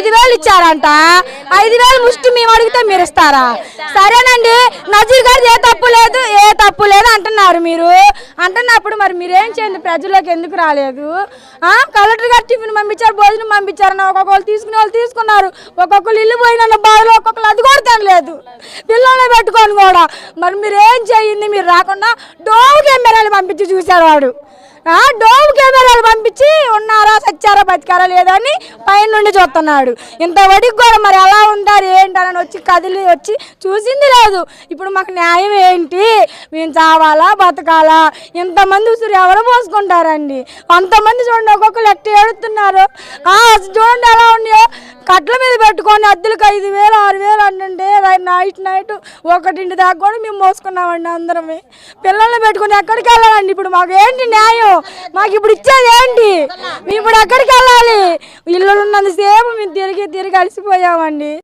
5,000 ఇచ్చారంట. 5,000 ముష్టి మేము అడిగితే మీరు ఇస్తారా? సరేనండి, నజీర్ గారు ఏ తప్పు లేదు అంటున్నారు. మీరు అంటున్నప్పుడు మరి మీరేం చేయండి? ప్రజల్లోకి ఎందుకు రాలేదు? కలెక్టర్ గారు టిఫిన్ పంపించారు, భోజనం పంపించారని ఒక్కొక్కరు తీసుకునే వాళ్ళు తీసుకున్నారు. ఒక్కొక్కరు ఇల్లు పోయిన బాధలో ఒక్కొక్కరు అది కూడా తినలేదు, పిల్లల్ని పెట్టుకొని కూడా. మరి మీరేం చేయండి? మీరు రాకుండా డోమ్ కెమెరాలు పంపించి చూశారు వాడు. డోమ్ కెమెరాలు పంపించి ఉన్నారా, సచ్చారా, బతికారా లేదా అని పైన నుండి చూస్తున్నాడు. ఇంత వడికి కూడా మరి ఎలా ఉంటారు ఏంటని వచ్చి కదిలి వచ్చి చూసింది లేదు. ఇప్పుడు మాకు న్యాయం ఏంటి? మేము చావాలా బతకాలా? ఇంతమంది ఉసురు ఎవరు పోసుకుంటారండి? అంతమంది చూడండి, ఒక్కొక్కరు ఎట్టి ఏడుతున్నారు. చూడండి ఎలా ఉన్నాయో, కట్ల మీద పెట్టుకొని అద్దెలకు 5,000 6,000 అంటుంటే నైట్ 1 దాకా కూడా మేము మోసుకున్నామండి అందరమే. పిల్లల్ని పెట్టుకుని ఎక్కడికి వెళ్ళాలండి? ఇప్పుడు మాకు ఏంటి న్యాయం? మాకు ఇప్పుడు ఇచ్చేది ఏంటి? మేము ఇప్పుడు ఎక్కడికి వెళ్ళాలి? ఇల్లు ఉన్నంతసేపు మేము తిరిగి అలసిపోయామండి.